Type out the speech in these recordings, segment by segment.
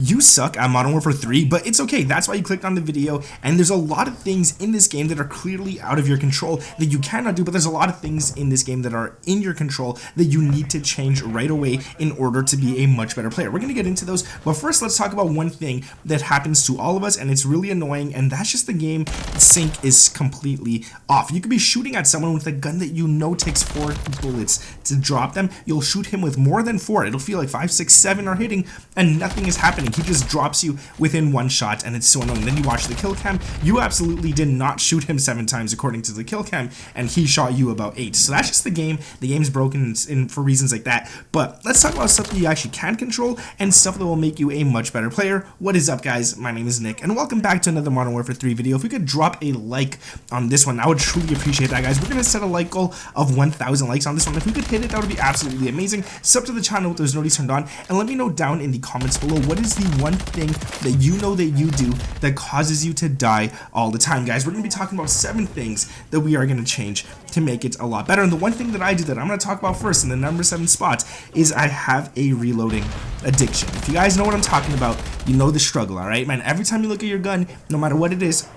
You suck at Modern Warfare 3, but it's okay. That's why you clicked on the video, and there's a lot of things in this game that are clearly out of your control that you cannot do, but there's a lot of things in this game that are in your control that you need to change right away in order to be a much better player. We're going to get into those, but first let's talk about one thing that happens to all of us, and it's really annoying, and that's just the game sync is completely off. You could be shooting at someone with a gun that you know takes 4 bullets to drop them. You'll shoot him with more than 4. It'll feel like 5, 6, 7 are hitting, and nothing is happening. He just drops you within 1 shot, and it's so annoying. Then you watch the kill cam. You absolutely did not shoot him 7 times according to the kill cam, and he shot you about 8. So that's just the game. The game's broken for reasons like that. But let's talk about stuff that you actually can control and stuff that will make you a much better player. What is up, guys? My name is Nick, and welcome back to another Modern Warfare 3 video. If we could drop a like on this one, I would truly appreciate that, guys. We're gonna set a like goal of 1,000 likes on this one. If we could hit it, that would be absolutely amazing. Sub to the channel with those notifications turned on, and let me know down in the comments below what is the one thing that you know that you do that causes you to die all the time. Guys, we're going to be talking about 7 things that we are going to change to make it a lot better. And the one thing that I do that I'm going to talk about first in the number 7 spot is I have a reloading addiction. If you guys know what I'm talking about, you know the struggle, all right, man. Every time you look at your gun, no matter what it is,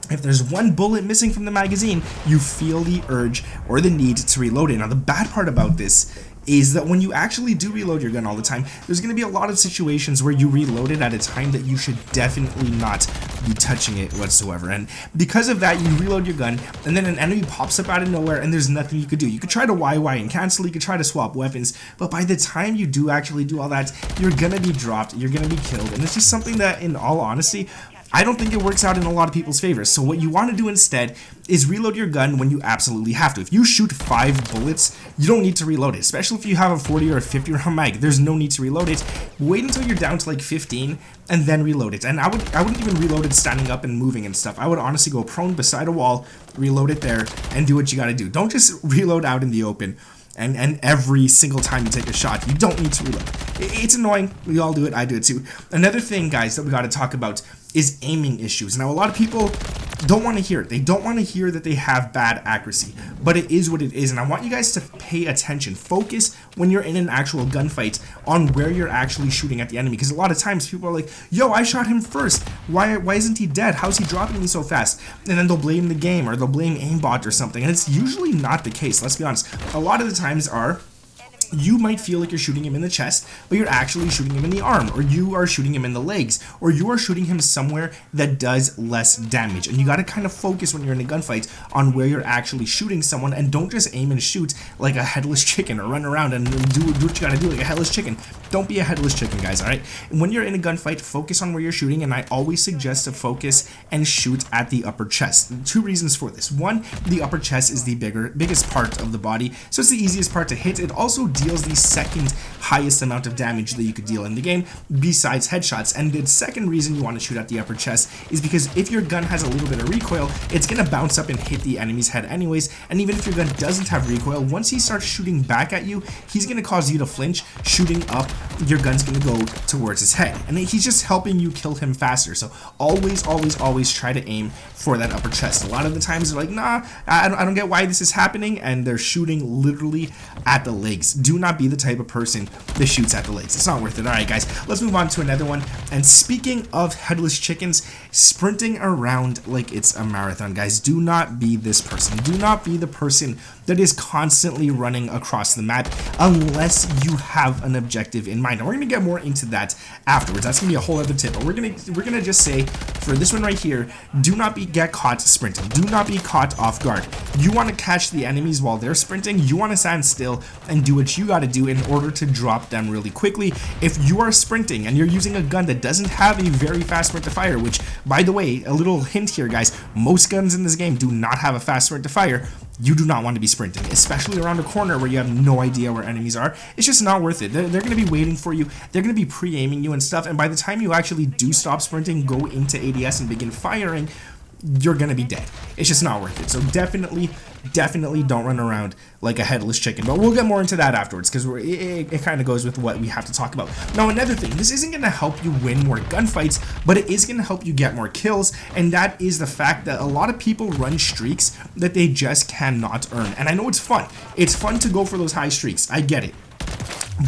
if there's 1 bullet missing from the magazine, you feel the urge or the need to reload it. Now, the bad part about this is that when you actually do reload your gun all the time, there's going to be a lot of situations where you reload it at a time that you should definitely not be touching it whatsoever. And because of that, you reload your gun, and then an enemy pops up out of nowhere, and there's nothing you could do. You could try to YY and cancel, you could try to swap weapons, but by the time you do actually do all that, you're going to be dropped, you're going to be killed, and it's just something that, in all honesty, I don't think it works out in a lot of people's favor. So what you want to do instead is reload your gun when you absolutely have to. If you shoot 5 bullets, you don't need to reload it, especially if you have a 40 or a 50 round mag. There's no need to reload it. Wait until you're down to like 15 and then reload it. And I wouldn't even reload it standing up and moving and stuff. I would honestly go prone beside a wall, reload it there, and do what you got to do. Don't just reload out in the open. And every single time you take a shot, you don't need to reload. It's annoying. We all do it. I do it too. Another thing, guys, that we got to talk about is aiming issues. Now, a lot of people don't want to hear it. They don't want to hear that they have bad accuracy, but it is what it is, and I want you guys to pay attention. Focus when you're in an actual gunfight on where you're actually shooting at the enemy, because a lot of times people are like, yo, I shot him first. Why isn't he dead? How's he dropping me so fast? And then they'll blame the game, or they'll blame aimbot or something, and it's usually not the case. Let's be honest. A lot of the times you might feel like you're shooting him in the chest, but you're actually shooting him in the arm, or you are shooting him in the legs, or you are shooting him somewhere that does less damage. And you got to kind of focus when you're in a gunfight on where you're actually shooting someone, and don't just aim and shoot like a headless chicken or run around and do what you got to do like a headless chicken. Don't be a headless chicken, guys, all right? When you're in a gunfight, focus on where you're shooting, and I always suggest to focus and shoot at the upper chest. 2 reasons for this. 1, the upper chest is the biggest part of the body, so it's the easiest part to hit. It also deals the second highest amount of damage that you could deal in the game besides headshots. And the second reason you want to shoot at the upper chest is because if your gun has a little bit of recoil, it's going to bounce up and hit the enemy's head anyways. And even if your gun doesn't have recoil, once he starts shooting back at you, he's going to cause you to flinch. Shooting up, your gun's going to go towards his head, and he's just helping you kill him faster. So always try to aim for that upper chest. A lot of the times they're like, nah, I don't get why this is happening, and they're shooting literally at the legs. Do not be the type of person that shoots at the legs. It's not worth it. Alright, guys, let's move on to another one. And speaking of headless chickens, sprinting around like it's a marathon, guys, do not be this person. Do not be the person that is constantly running across the map unless you have an objective in mind. And we're gonna get more into that afterwards. That's gonna be a whole other tip. But we're gonna just say for this one right here, do not get caught sprinting. Do not be caught off guard. You want to catch the enemies while they're sprinting. You want to stand still and do what you got to do in order to drop them really quickly. If you are sprinting and you're using a gun that doesn't have a very fast sprint to fire, which, by the way, a little hint here, guys, most guns in this game do not have a fast sprint to fire. You do not want to be sprinting, especially around a corner where you have no idea where enemies are. It's just not worth it. They're going to be waiting for you. They're going to be pre-aiming you and stuff. And by the time you actually do stop sprinting, go into ADS and begin firing, you're gonna be dead. It's just not worth it. So definitely don't run around like a headless chicken. But we'll get more into that afterwards, because it kind of goes with what we have to talk about. Now, another thing, this isn't gonna help you win more gunfights, but it is gonna help you get more kills, and that is the fact that a lot of people run streaks that they just cannot earn. And I know it's fun. It's fun to go for those high streaks. I get it.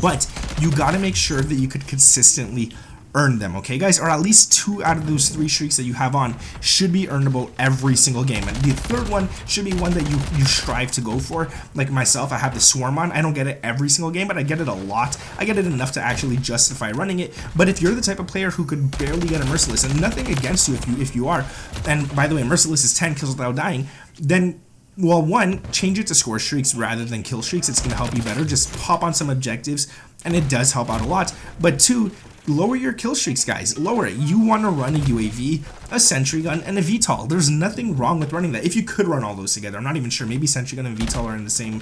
But you gotta make sure that you could consistently earn them, okay guys? Or at least 2 out of those 3 streaks that you have on should be earnable every single game. And the third one should be one that you strive to go for. Like myself, I have the Swarm on. I don't get it every single game, but I get it a lot. I get it enough to actually justify running it. But if you're the type of player who could barely get a Merciless, and nothing against you if you are, and by the way, Merciless is 10 kills without dying, then, well, one, change it to score streaks rather than kill streaks. It's going to help you better. Just hop on some objectives, and it does help out a lot. But 2, lower your kill streaks, guys. Lower it. You want to run a UAV, a sentry gun, and a VTOL. There's nothing wrong with running that. If you could run all those together, I'm not even sure. Maybe sentry gun and VTOL are in the same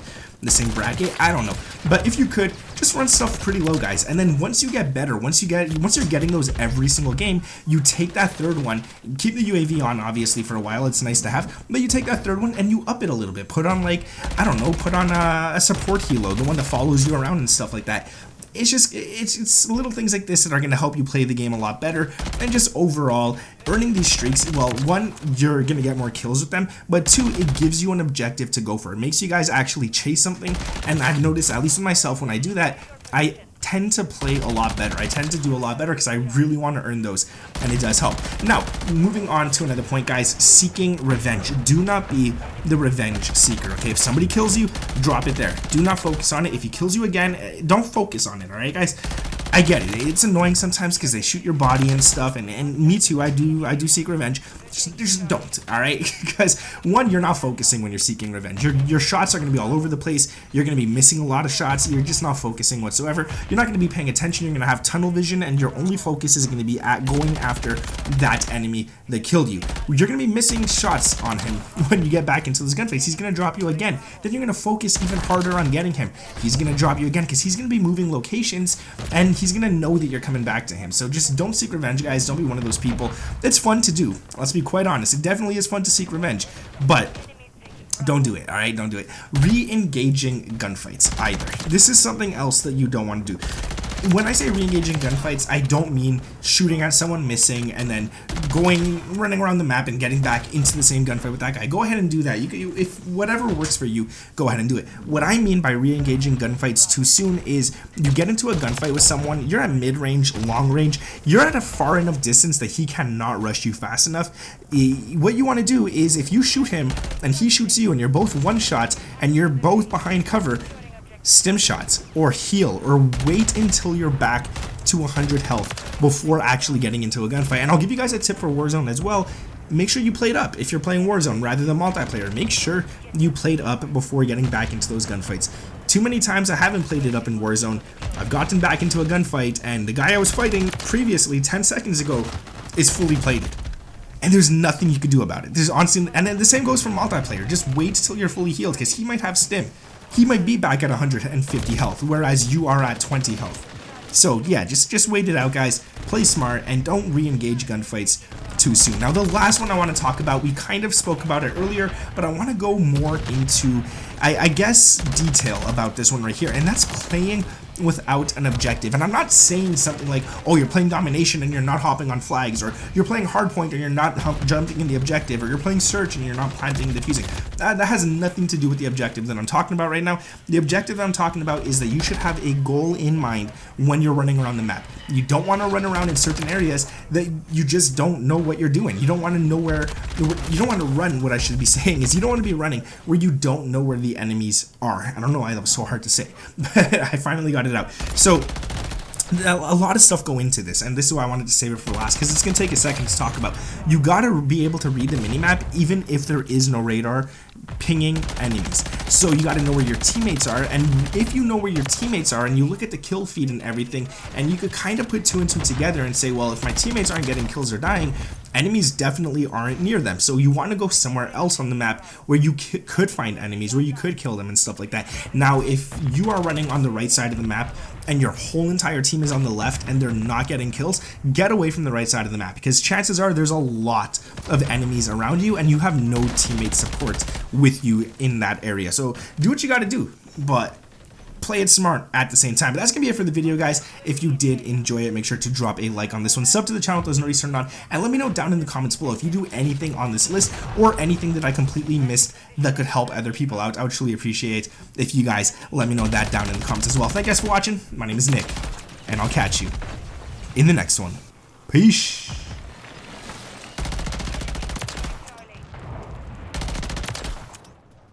bracket. I don't know. But if you could, just run stuff pretty low, guys. And then once you get better, once you're getting those every single game, you take that third one. Keep the UAV on, obviously, for a while. It's nice to have. But you take that third one and you up it a little bit. Put on, like, I don't know, put on a support helo, the one that follows you around and stuff like that. It's just, it's little things like this that are going to help you play the game a lot better, and just overall, earning these streaks, well, 1, you're going to get more kills with them, but 2, it gives you an objective to go for. It makes you guys actually chase something, and I've noticed, at least with myself, when I do that, I tend to play a lot better. I tend to do a lot better because I really want to earn those, and it does help. Now, moving on to another point, guys, seeking revenge. Do not be the revenge seeker, okay? If somebody kills you, drop it there. Do not focus on it. If he kills you again, don't focus on it, all right, guys? I get it. It's annoying sometimes because they shoot your body and stuff, and me too. I do seek revenge. Just don't, all right? Because 1, you're not focusing when you're seeking revenge. Your shots are going to be all over the place. You're going to be missing a lot of shots. You're just not focusing whatsoever. You're not going to be paying attention. You're going to have tunnel vision, and your only focus is going to be at going after that enemy that killed you. You're going to be missing shots on him when you get back into this gunfight. He's going to drop you again. Then you're going to focus even harder on getting him. He's going to drop you again because he's going to be moving locations, and he's going to know that you're coming back to him. So just don't seek revenge, guys. Don't be one of those people. It's fun to do. Let's be quite honest. It definitely is fun to seek revenge, but don't do it, all right? Don't do it. Re-engaging gunfights either. This is something else that you don't want to do. When I say re-engaging gunfights, I don't mean shooting at someone, missing, and then running around the map and getting back into the same gunfight with that guy. Go ahead and do that. If whatever works for you, go ahead and do it. What I mean by re-engaging gunfights too soon is you get into a gunfight with someone, you're at mid-range, long-range, you're at a far enough distance that he cannot rush you fast enough. What you want to do is if you shoot him and he shoots you and you're both one-shot and you're both behind cover, stim shots or heal or wait until you're back to 100 health before actually getting into a gunfight. And I'll give you guys a tip for Warzone as well. Make sure you played up if you're playing Warzone rather than multiplayer. Make sure you played up before getting back into those gunfights. Too many times I haven't played it up in Warzone. I've gotten back into a gunfight and the guy I was fighting previously 10 seconds ago is fully plated. And there's nothing you could do about it. There's honestly, and then the same goes for multiplayer. Just wait till you're fully healed because he might have stim. He might be back at 150 health, whereas you are at 20 health. So yeah, just wait it out, guys. Play smart and don't re-engage gunfights too soon. Now the last one I want to talk about, we kind of spoke about it earlier, but I want to go more into, I guess, detail about this one right here, and that's playing without an objective. And I'm not saying something like, oh, you're playing domination and you're not hopping on flags, or you're playing hardpoint and you're not jumping in the objective, or you're playing search and you're not planting and defusing. That has nothing to do with the objective that I'm talking about right now. The objective that I'm talking about is that you should have a goal in mind when you're running around the map. You don't want to run around in certain areas that you just don't know what you're doing. You don't want to know where, you don't want to run, what I should be saying is you don't want to be running where you don't know where the enemies are. I don't know why that was so hard to say, but I finally got it out. So a lot of stuff go into this, and this is why I wanted to save it for last, because it's going to take a second to talk about. You got to be able to read the minimap even if there is no radar pinging enemies. So you got to know where your teammates are, and if you know where your teammates are and you look at the kill feed and everything, and you could kind of put 2 and 2 together and say, well, if my teammates aren't getting kills or dying, enemies definitely aren't near them. So you want to go somewhere else on the map where you could find enemies, where you could kill them and stuff like that. Now, if you are running on the right side of the map and your whole entire team is on the left and they're not getting kills, get away from the right side of the map, because chances are there's a lot of enemies around you and you have no teammate support with you in that area. So do what you got to do, but play it smart at the same time. But that's gonna be it for the video, guys. If you did enjoy it, make sure to drop a like on this one, sub to the channel if those notifications turned on, and let me know down in the comments below if you do anything on this list or anything that I completely missed that could help other people out. I would truly appreciate if you guys let me know that down in the comments as well. Thank you guys for watching. My name is Nick, and I'll catch you in the next one. Peace.